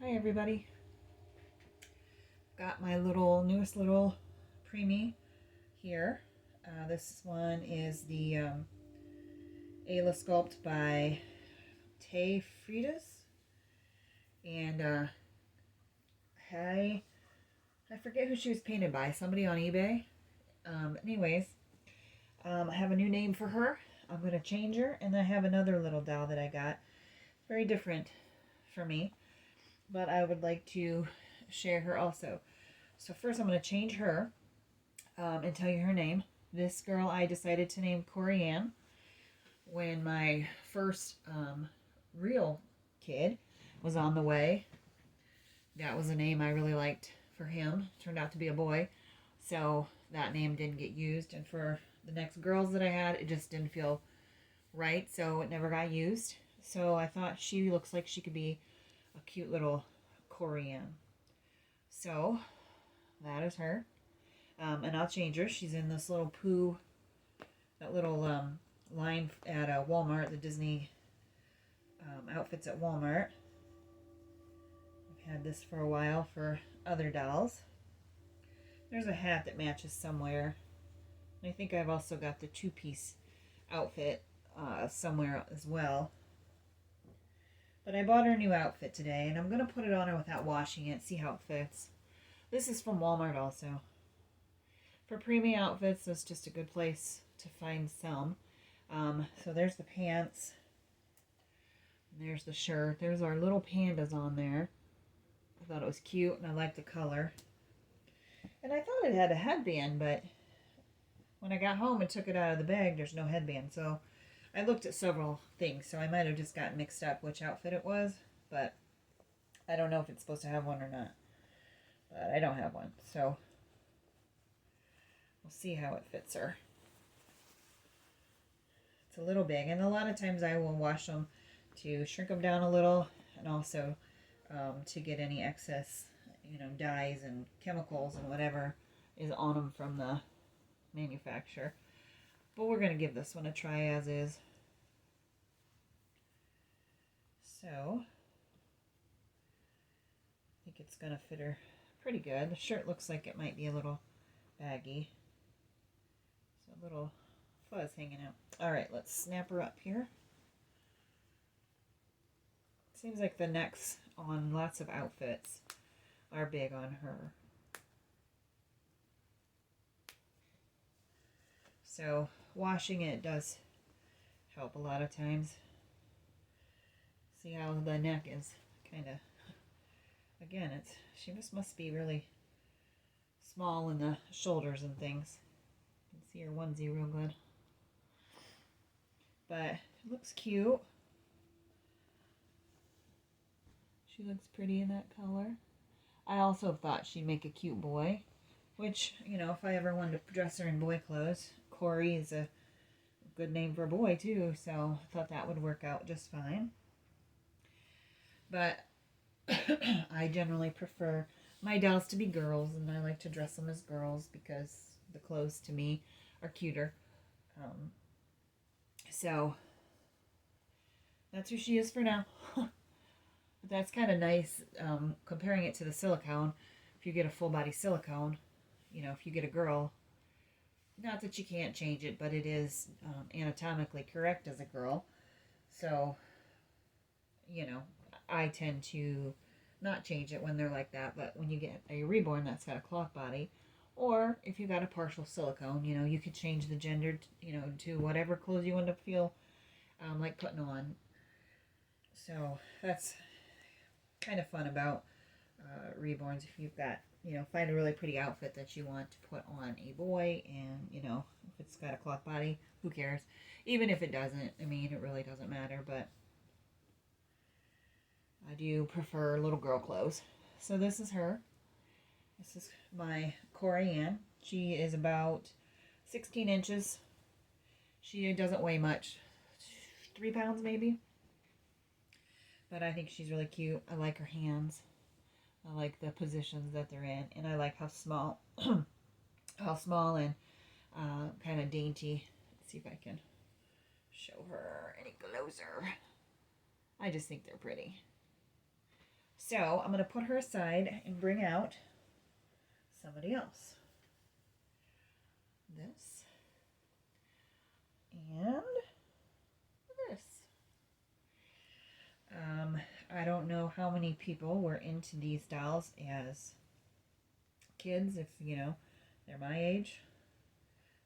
Hi everybody. Got my newest little preemie here. This one is the Ayla sculpt by Tay Freitas, and I forget who she was painted by. Somebody on eBay. Anyways, I have a new name for her. I'm gonna change her, and I have another little doll that I got. Very different for me, but I would like to share her also. So first I'm going to change her and tell you her name. This girl I decided to name Cori when my first real kid was on the way. That was a name I really liked for him. Turned out to be a boy. So that name didn't get used. And for the next girls that I had, it just didn't feel right. So it never got used. So I thought she looks like she could be a cute little Cori. So that is her. And I'll change her. She's in this little that little line at Walmart, the Disney outfits at Walmart. I've had this for a while for other dolls. There's a hat that matches somewhere. And I think I've also got the two-piece outfit somewhere as well. But I bought her a new outfit today, and I'm going to put it on her without washing it, see how it fits. This is from Walmart also. For preemie outfits, it's just a good place to find some. So there's the pants. There's the shirt. There's our little pandas on there. I thought it was cute, and I liked the color. And I thought it had a headband, but when I got home and took it out of the bag, there's no headband. So I looked at several things, so I might have just gotten mixed up which outfit it was, but I don't know if it's supposed to have one or not. But I don't have one, so we'll see how it fits her. It's a little big, and a lot of times I will wash them to shrink them down a little, and also to get any excess, dyes and chemicals and whatever is on them from the manufacturer. But we're going to give this one a try as is. So I think it's going to fit her pretty good. The shirt looks like it might be a little baggy. So a little fuzz hanging out. Alright, let's snap her up here. Seems like the necks on lots of outfits are big on her. So washing it does help a lot of times. See how the neck is kind of, again, she must be really small in the shoulders and things. You can see her onesie real good. But it looks cute. She looks pretty in that color. I also thought she'd make a cute boy, which, if I ever wanted to dress her in boy clothes, Cori is a good name for a boy too, so I thought that would work out just fine. But I generally prefer my dolls to be girls, and I like to dress them as girls because the clothes to me are cuter. So that's who she is for now. But that's kind of nice, comparing it to the silicone. If you get a full body silicone, if you get a girl, not that you can't change it, but it is anatomically correct as a girl. So, I tend to not change it when they're like that. But when you get a reborn that's got a cloth body, or if you got a partial silicone, you could change the gender, to whatever clothes you want to feel like putting on. So that's kind of fun about reborns. If you've got, find a really pretty outfit that you want to put on a boy, and if it's got a cloth body, who cares? Even if it doesn't, it really doesn't matter. But I do prefer little girl clothes. So this is her. This is my Cori. She is about 16 inches. She doesn't weigh much, 3 pounds maybe. But I think she's really cute. I like her hands. I like the positions that they're in, and I like how small, and kind of dainty. Let's see if I can show her any closer. I just think they're pretty. So I'm going to put her aside and bring out somebody else. This. And this. I don't know how many people were into these dolls as kids, if you know, they're my age.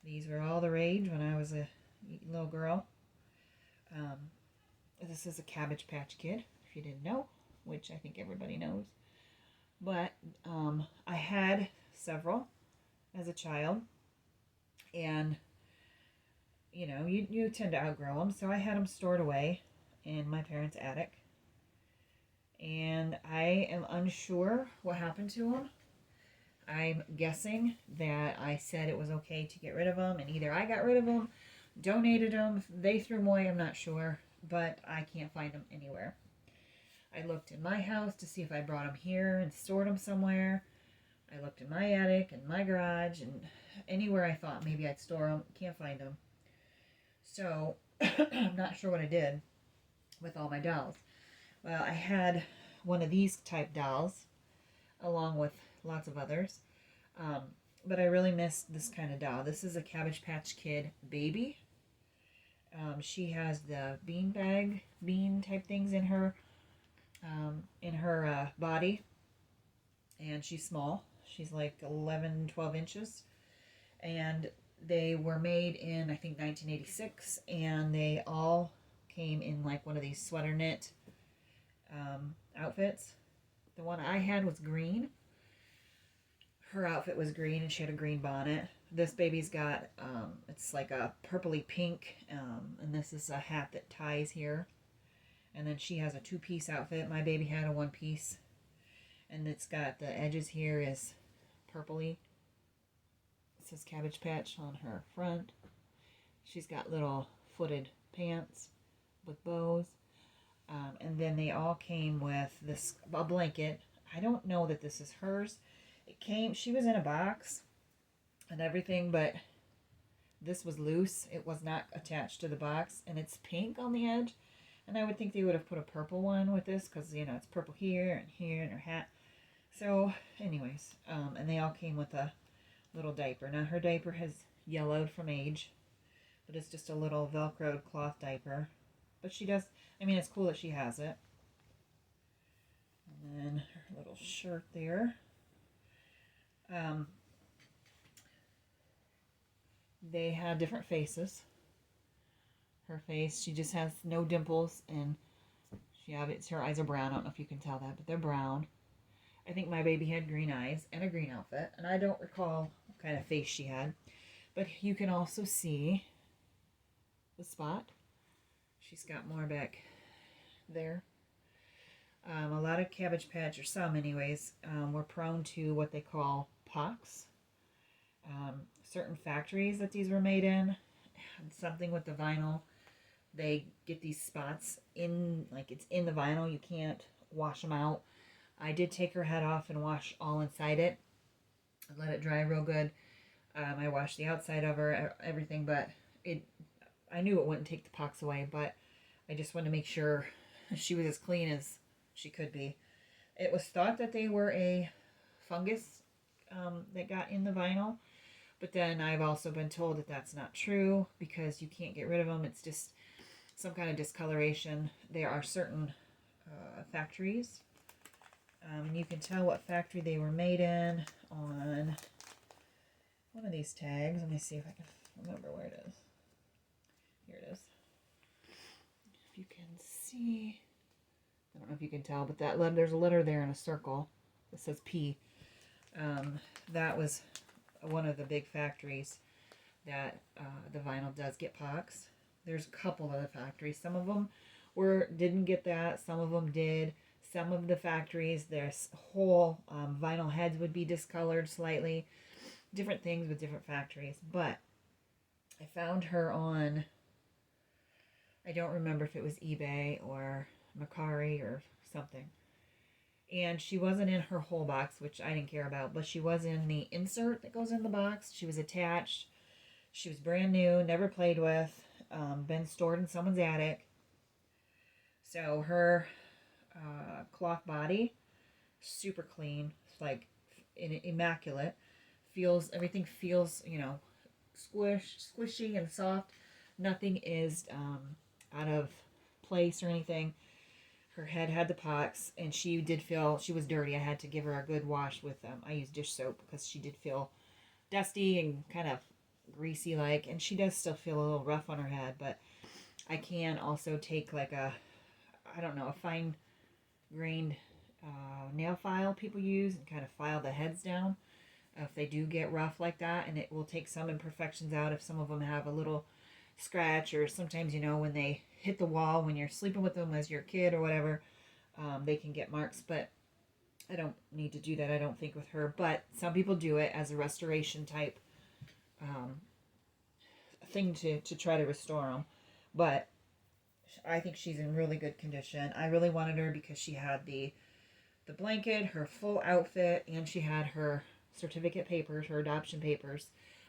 These were all the rage when I was a little girl. This is a Cabbage Patch Kid, if you didn't know, which I think everybody knows. But I had several as a child, and you know, you tend to outgrow them, so I had them stored away in my parents' attic. And I am unsure what happened to them. I'm guessing that I said it was okay to get rid of them, and either I got rid of them, donated them, they threw them away, I'm not sure, but I can't find them anywhere. I looked in my house to see if I brought them here and stored them somewhere. I looked in my attic and my garage and anywhere I thought maybe I'd store them. Can't find them. So I'm not sure what I did with all my dolls. Well, I had one of these type dolls along with lots of others. But I really missed this kind of doll. This is a Cabbage Patch Kid baby. She has the bean type things in her body. And she's small. She's like 11, 12 inches. And they were made in, I think, 1986. And they all came in like one of these sweater knit outfits. The one I had was green. Her outfit was green and she had a green bonnet. This baby's got, it's like a purpley pink, and this is a hat that ties here. And then she has a two-piece outfit. My baby had a one-piece. And it's got the edges here is purpley. It says Cabbage Patch on her front. She's got little footed pants with bows. And then they all came with a blanket. I don't know that this is hers. She was in a box and everything, but this was loose. It was not attached to the box, and it's pink on the edge. And I would think they would have put a purple one with this because, you know, it's purple here and her hat. So, anyways, and they all came with a little diaper. Now, her diaper has yellowed from age, but it's just a little Velcroed cloth diaper. But she does, I mean, it's cool that she has it. And then her little shirt there. They have different faces. Her face, she just has no dimples, and her eyes are brown. I don't know if you can tell that, but they're brown. I think my baby had green eyes and a green outfit, and I don't recall what kind of face she had. But you can also see the spot. She's got more back there. A lot of Cabbage Patch, or some anyways, were prone to what they call pox. Certain factories that these were made in had something with the vinyl. They get these spots in, like it's in the vinyl. You can't wash them out. I did take her head off and wash all inside it. I let it dry real good. I washed the outside of her, everything, but I knew it wouldn't take the pox away, but I just wanted to make sure she was as clean as she could be. It was thought that they were a fungus that got in the vinyl, but then I've also been told that that's not true because you can't get rid of them. It's just some kind of discoloration. There are certain factories, and you can tell what factory they were made in on one of these tags. Let me see if I can remember where it is. Here it is. If you can see, I don't know if you can tell, but that letter, there's a letter there in a circle that says P. That was one of the big factories that the vinyl does get pox. There's a couple of the factories. Some of them didn't get that. Some of them did. Some of the factories, their whole vinyl heads would be discolored slightly. Different things with different factories. But I found her on, I don't remember if it was eBay or Cori or something. And she wasn't in her whole box, which I didn't care about, but she was in the insert that goes in the box. She was attached. She was brand new, never played with, been stored in someone's attic. So her cloth body super clean, like immaculate. Everything feels, squishy and soft. Nothing is out of place or anything. Her head had the pox, and she did feel she was dirty. I had to give her a good wash with I used dish soap because she did feel dusty and kind of greasy like, and she does still feel a little rough on her head. But I can also take like I don't know, a fine grained nail file people use and kind of file the heads down if they do get rough like that, and it will take some imperfections out if some of them have a little scratch, or sometimes, when they hit the wall when you're sleeping with them as your kid or whatever, they can get marks. But I don't need to do that, I don't think, with her. But some people do it as a restoration type thing to try to restore them. But I think she's in really good condition. I really wanted her because she had the blanket, her full outfit, and she had her certificate papers, her adoption papers.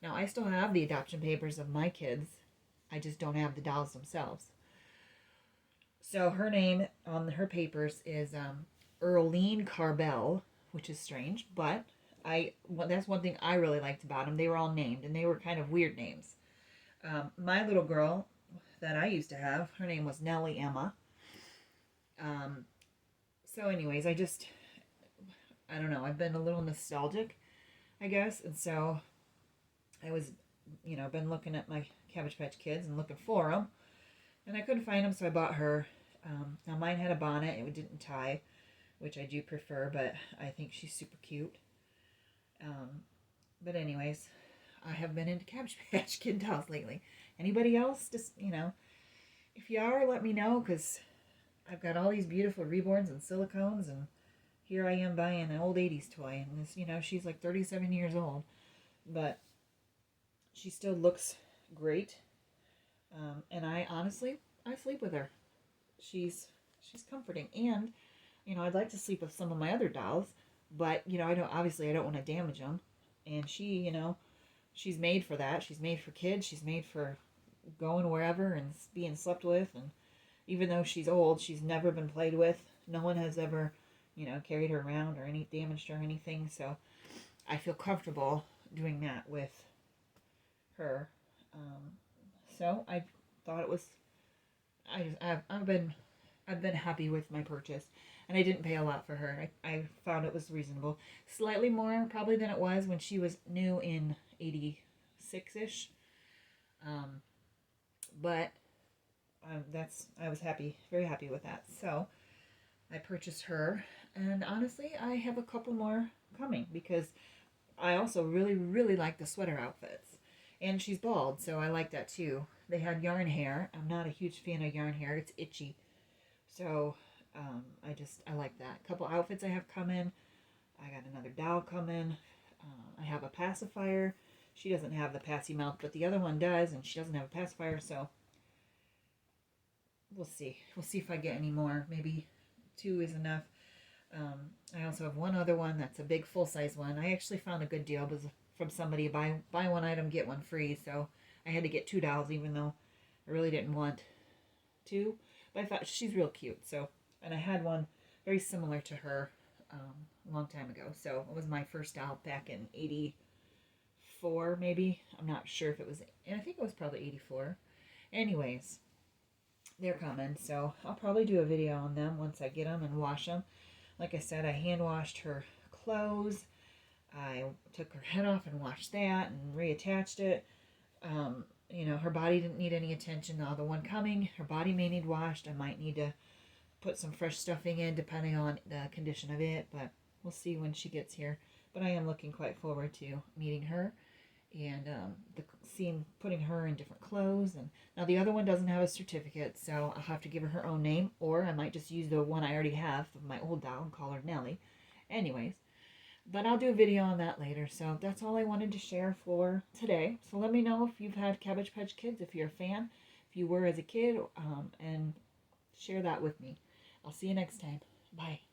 Now, I still have the adoption papers of my kids. I just don't have the dolls themselves. So her name on her papers is Earlene Carbell, which is strange, but that's one thing I really liked about them. They were all named, and they were kind of weird names. My little girl that I used to have, her name was Nellie Emma. So anyways, I don't know, I've been a little nostalgic, I guess, and so I was, been looking at my Cabbage Patch Kids and looking for them, and I couldn't find them, so I bought her. Now mine had a bonnet, it didn't tie, which I do prefer, but I think she's super cute. But anyways, I have been into Cabbage Patch Kid dolls lately. Anybody else? Just, if you are, let me know, because I've got all these beautiful reborns and silicones, and here I am buying an old 80s toy, and this, she's like 37 years old, but she still looks great. And I sleep with her. She's comforting, and I'd like to sleep with some of my other dolls, but I don't want to damage them. And she's made for that. She's made for kids. She's made for going wherever and being slept with. And even though she's old, she's never been played with. No one has ever, carried her around or damaged her or anything. So I feel comfortable doing that with her. So I thought it was. I've been happy with my purchase, and I didn't pay a lot for her. I found it was reasonable, slightly more probably than it was when she was new in '86ish. But I was very happy with that. So I purchased her, and honestly, I have a couple more coming because I also really, really like the sweater outfits. And she's bald, so I like that too. They had yarn hair. I'm not a huge fan of yarn hair. It's itchy. So I like that. A couple outfits I have coming. I got another doll coming. I have a pacifier. She doesn't have the passy mouth, but the other one does, and she doesn't have a pacifier, so we'll see. We'll see if I get any more. Maybe 2 is enough. I also have one other one that's a big full-size one. I actually found a good deal. It was from somebody, buy one item, get one free, so I had to get 2 dolls, even though I really didn't want 2, but I thought she's real cute. So, and I had one very similar to her a long time ago, so it was my first doll back in '84, maybe. I'm not sure if it was, I think it was probably '84. Anyways, they're coming, so I'll probably do a video on them once I get them and wash them. Like I said, I hand washed her clothes. I took her head off and washed that and reattached it. Her body didn't need any attention. Now the one coming, her body may need washed. I might need to put some fresh stuffing in depending on the condition of it, but we'll see when she gets here. But I am looking quite forward to meeting her and putting her in different clothes. And now the other one doesn't have a certificate, so I'll have to give her her own name, or I might just use the one I already have of my old doll and call her Nellie. Anyways, but I'll do a video on that later. So that's all I wanted to share for today. So let me know if you've had Cabbage Patch Kids, if you're a fan, if you were as a kid, and share that with me. I'll see you next time. Bye.